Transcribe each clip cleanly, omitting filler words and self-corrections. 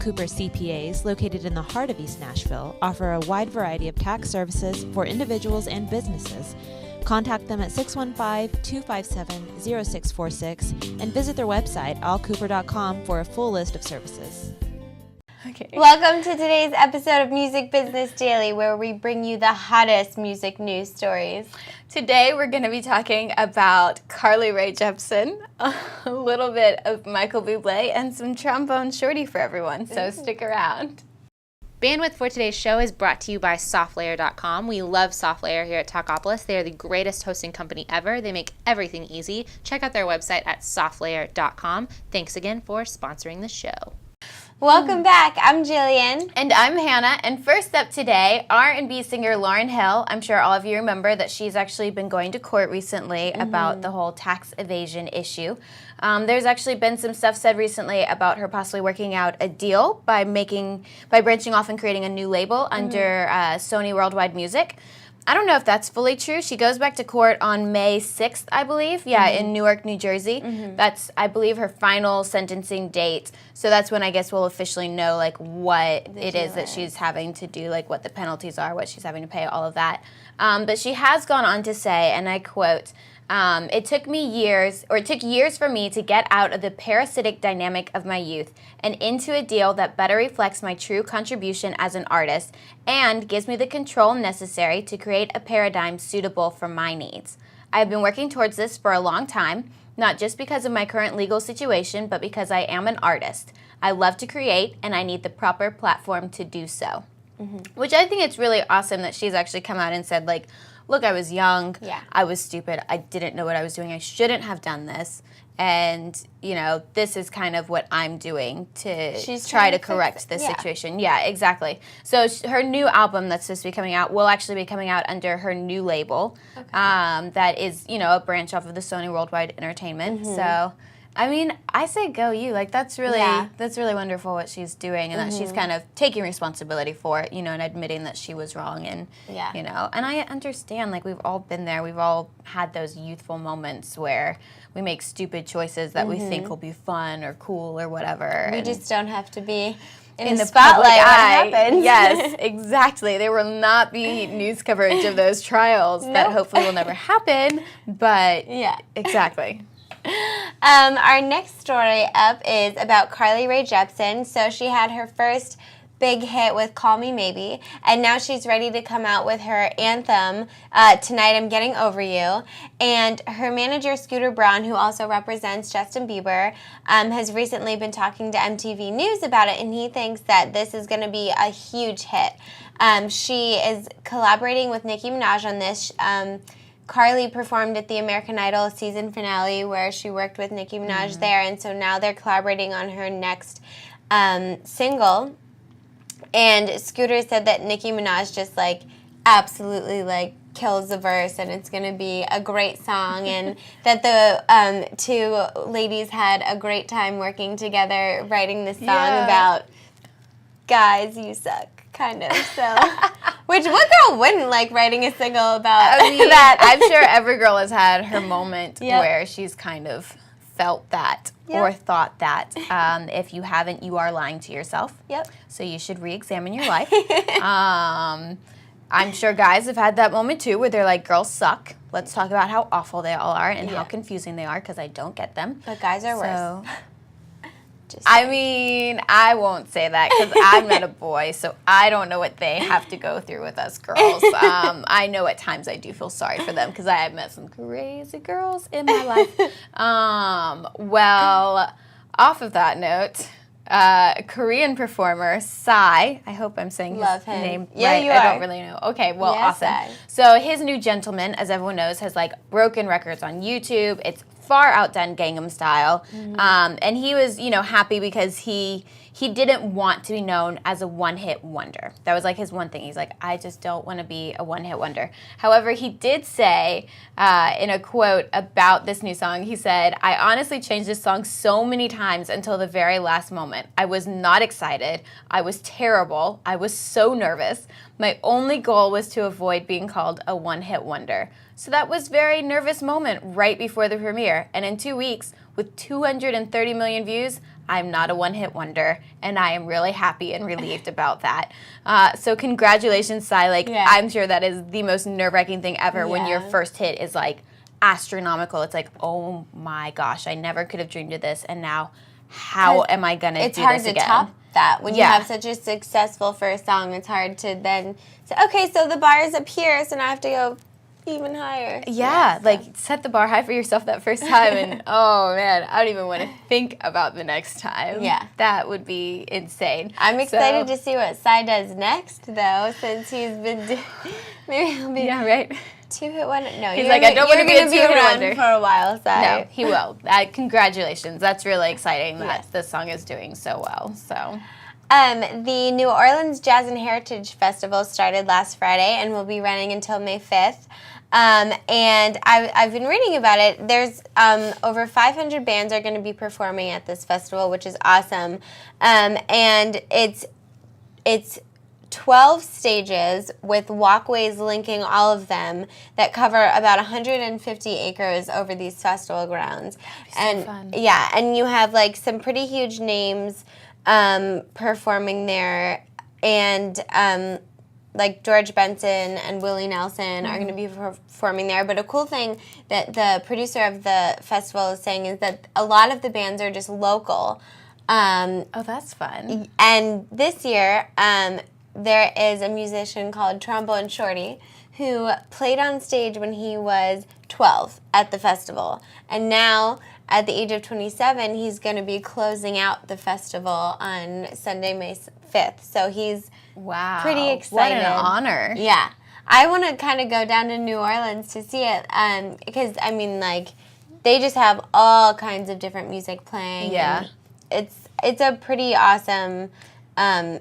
Cooper CPAs, located in the heart of East Nashville, offer a wide variety of tax services for individuals and businesses. Contact them at 615-257-0646 and visit their website, allcooper.com, for a full list of services. Okay. Welcome to today's episode of Music Business Daily, where we bring you the hottest music news stories. Today we're going to be talking about Rae Jepsen, a little bit of Michael Buble, and some Trombone Shorty for everyone, so stick around. Bandwidth for today's show is brought to you by SoftLayer.com. We love SoftLayer here at Talkapolis. They are the greatest hosting company ever. They make everything easy. Check out their website at SoftLayer.com. Thanks again for sponsoring the show. Welcome back. I'm Jillian. And I'm Hannah. And first up today, R&B singer Lauryn Hill. I'm sure all of you remember that she's actually been going to court recently about the whole tax evasion issue. There's actually been some stuff said recently about her possibly working out a deal by branching off and creating a new label under Sony Worldwide Music. I don't know if that's fully true. She goes back to court on May 6th, I believe. Yeah, in Newark, New Jersey. That's, I believe, her final sentencing date. So that's when I guess we'll officially know, like, what it is that she's having to do, like, what the penalties are, what she's having to pay, all of that. But she has gone on to say, and I quote, it took years for me to get out of the parasitic dynamic of my youth and into a deal that better reflects my true contribution as an artist and gives me the control necessary to create a paradigm suitable for my needs. I have been working towards this for a long time, not just because of my current legal situation, but because I am an artist. I love to create, and I need the proper platform to do so. Which I think it's really awesome that she's actually come out and said, like, look, I was young, I was stupid, I didn't know what I was doing, I shouldn't have done this, and, you know, this is kind of what I'm doing to try to correct this situation. Yeah, exactly. So her new album that's supposed to be coming out will actually be coming out under her new label that is, you know, a branch off of the Sony Worldwide Entertainment. So, I mean, I say go you. Like, that's really wonderful what she's doing, and that she's kind of taking responsibility for it, you know, and admitting that she was wrong, and, you know, and I understand, like, we've all been there. We've all had those youthful moments where we make stupid choices that we think will be fun or cool or whatever. We just don't have to be in the spotlight when it happens. Yes, exactly. There will not be news coverage of those trials. That hopefully will never happen, but exactly. Our next story up is about Rae Jepsen. So she had her first big hit with Call Me Maybe, and now she's ready to come out with her anthem, Tonight I'm Getting Over You. And her manager, Scooter Braun, who also represents Justin Bieber, has recently been talking to MTV News about it, and he thinks that this is going to be a huge hit. She is collaborating with Nicki Minaj on this. Carly performed at the American Idol season finale where she worked with Nicki Minaj there, and so now they're collaborating on her next single. And Scooter said that Nicki Minaj just, like, absolutely, like, kills the verse, and it's going to be a great song, and that the two ladies had a great time working together writing this song about guys, you suck, kind of, so... Which, what girl wouldn't like writing a single about that? I'm sure every girl has had her moment where she's kind of felt that or thought that. If you haven't, you are lying to yourself. So you should re-examine your life. I'm sure guys have had that moment too where they're like, girls suck. Let's talk about how awful they all are and how confusing they are, because I don't get them. But guys are worse. I mean, I won't say that because I'm not a boy, so I don't know what they have to go through with us girls. I know at times I do feel sorry for them because I have met some crazy girls in my life. Well, off of that note, Korean performer Psy, I hope I'm saying his name right. You are. I don't really know. Okay, well, awesome. Psy. So his new Gentleman, as everyone knows, has like broken records on YouTube. It's far outdone Gangnam Style. And he was, you know, happy because he didn't want to be known as a one-hit wonder. That was like his one thing. He's like, I just don't want to be a one-hit wonder. However, he did say in a quote about this new song, he said, I honestly changed this song so many times until the very last moment. I was not excited. I was terrible. I was so nervous. My only goal was to avoid being called a one-hit wonder. So that was a very nervous moment right before the premiere. And in 2 weeks, with 230 million views, I'm not a one-hit wonder, and I am really happy and relieved about that. So congratulations, Sai. Like, I'm sure that is the most nerve-wracking thing ever when your first hit is, like, astronomical. It's like, oh my gosh, I never could have dreamed of this, and now how am I going to do this again? It's hard to top that. When you have such a successful first song, it's hard to then say, okay, so the bar is up here, so now I have to go even higher. Yeah, like set the bar high for yourself that first time, and oh man, I don't even want to think about the next time. Yeah. That would be insane. I'm excited to see what Sai does next, though, since he's been maybe he'll be right. two-hit wonder. No, he's like, I don't want to be a two-hit wonder for a while, Sai. No, he will. Congratulations. That's really exciting that the song is doing so well. So. The New Orleans Jazz and Heritage Festival started last Friday and will be running until May 5th. And I've been reading about it. There's over 500 bands are going to be performing at this festival, which is awesome. And it's 12 stages with walkways linking all of them that cover about 150 acres over these festival grounds. And fun. Yeah, and you have like some pretty huge names performing there, and like George Benson and Willie Nelson are going to be performing there. But a cool thing that the producer of the festival is saying is that a lot of the bands are just local. Oh, that's fun. And this year, there is a musician called Trombone Shorty who played on stage when he was 12 at the festival. And now, at the age of 27, he's going to be closing out the festival on Sunday, May 5th. So he's pretty excited. What an honor. Yeah. I want to kind of go down to New Orleans to see it because, I mean, like, they just have all kinds of different music playing. Yeah. And it's a pretty awesome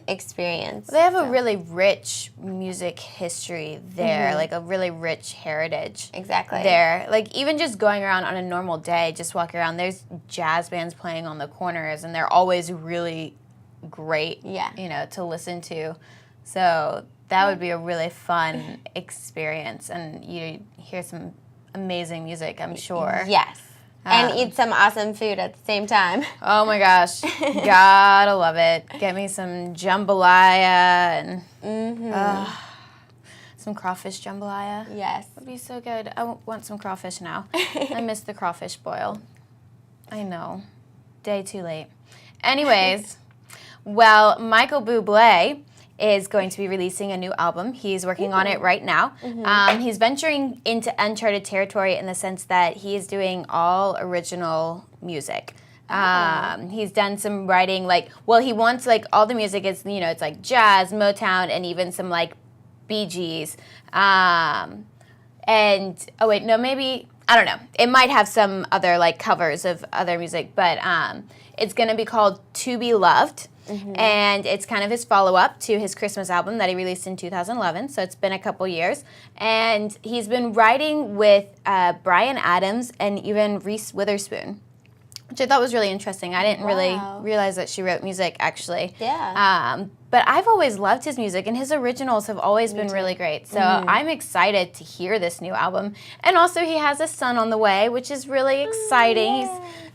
experience. They have a really rich music history there, like a really rich heritage. Exactly. There. Like, even just going around on a normal day, just walking around, there's jazz bands playing on the corners, and they're always really great, you know, to listen to. So that would be a really fun experience, and you hear some amazing music, I'm sure. Yes. And eat some awesome food at the same time. Oh my gosh. Gotta love it. Get me some jambalaya and some crawfish jambalaya. Yes. That'd be so good. I want some crawfish now. I miss the crawfish boil. I know. Day too late. Anyways, well, Michael Buble is going to be releasing a new album. He's working on it right now. He's venturing into uncharted territory in the sense that he is doing all original music. He's done some writing, like, well, he wants, like, all the music is, you know, it's like jazz, Motown, and even some, like, Bee Gees. And, oh wait, no, maybe, I don't know. It might have some other, like, covers of other music, but it's going to be called To Be Loved. And it's kind of his follow-up to his Christmas album that he released in 2011, so it's been a couple years. And he's been writing with Bryan Adams and even Reese Witherspoon, which I thought was really interesting. I didn't really realize that she wrote music, actually. Yeah. But I've always loved his music, and his originals have always been really great. So I'm excited to hear this new album. And also, he has a son on the way, which is really exciting. He's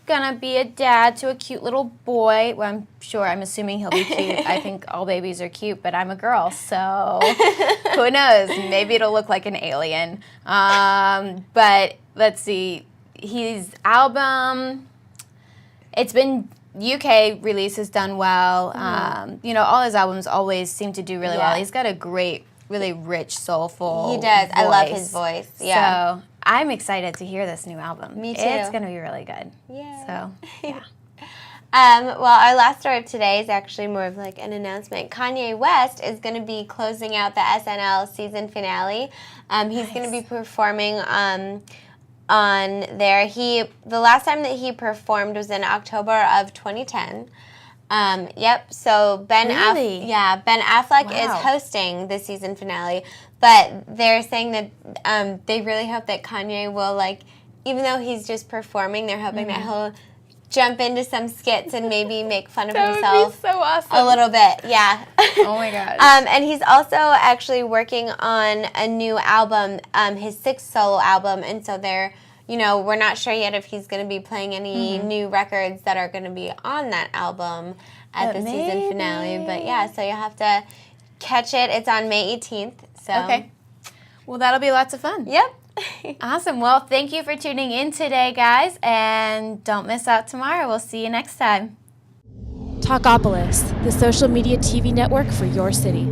gonna be a dad to a cute little boy. Well, I'm assuming he'll be cute. I think all babies are cute, but I'm a girl, so who knows? Maybe it'll look like an alien. But let's see. His album, it's been UK release has done well. You know, all his albums always seem to do really well. He's got a great, really rich, soulful He does. voice. I love his voice. Yeah. So I'm excited to hear this new album. Me too. It's going to be really good. Yeah. So, yeah. Well, our last story of today is actually more of like an announcement. Kanye West is going to be closing out the SNL season finale. He's going to be performing on there. The last time that he performed was in October of 2010. Yep. So Ben Affleck is hosting the season finale, but they're saying that they really hope that Kanye will, like, even though he's just performing, they're hoping that he'll jump into some skits and maybe make fun of himself would be so awesome. a little bit. Yeah. Oh my gosh. And he's also actually working on a new album, his 6th solo album, and so they're we're not sure yet if he's going to be playing any new records that are going to be on that album at the season finale. But yeah, so you'll have to catch it. It's on May 18th. So. Okay. Well, that'll be lots of fun. Yep. Awesome. Well, thank you for tuning in today, guys, and don't miss out tomorrow. We'll see you next time. Talkapolis, the social media TV network for your city.